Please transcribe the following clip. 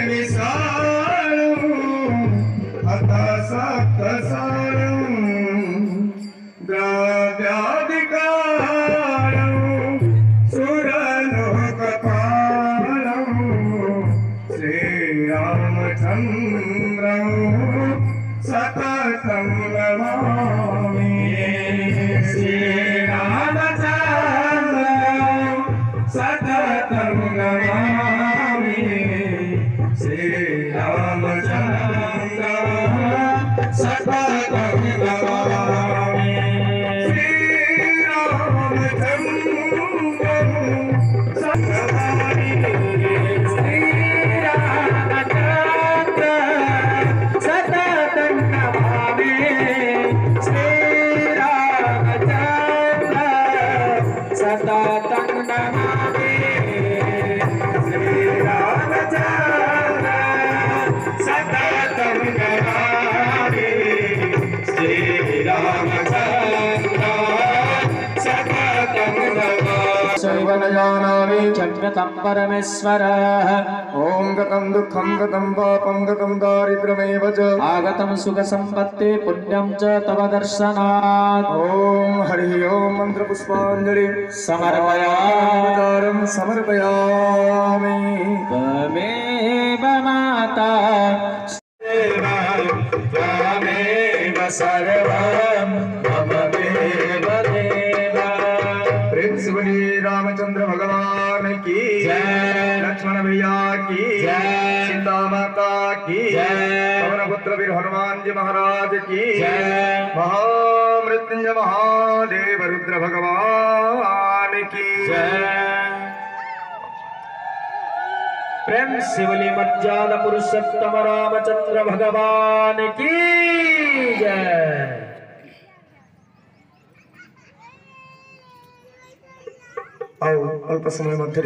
विशालम् अथ सप्तसारम् द्रव्याधिकारम् सुरलोकपालम् श्रीरामचन्द्रं सततं नमामि। श्रीरामचन्द्रं सततं नमामि। श्रीरामचन्द्रं सततं नमामि। सर्वनजानामि चन्द्रतं परमेश्वरः। ॐ गतं दुःखं गतं पापं गतं दारिद्र्यमेव च आगतं सुखसम्पत्ति पुण्यं च तव दर्शनात्। ॐ हरिः ॐ मन्त्रपुष्पाञ्जलिं समर्पयामि समर्पयामि। त्वमेव माता त्वमेव सर्वं मम देव देव। प्रेम से बोलिए रामचंद्र भगवान की जय। लक्ष्मण भैया की जय। सीता माता की जय। पवन पुत्र वीर हनुमान जी महाराज की जय। महामृत्युंजय महादेव रुद्र भगवान की जय। प्रेम शिवली मज्जाद पुरुषोत्तम रामचंद्र भगवान की जय। आओ अल्प समय मध्य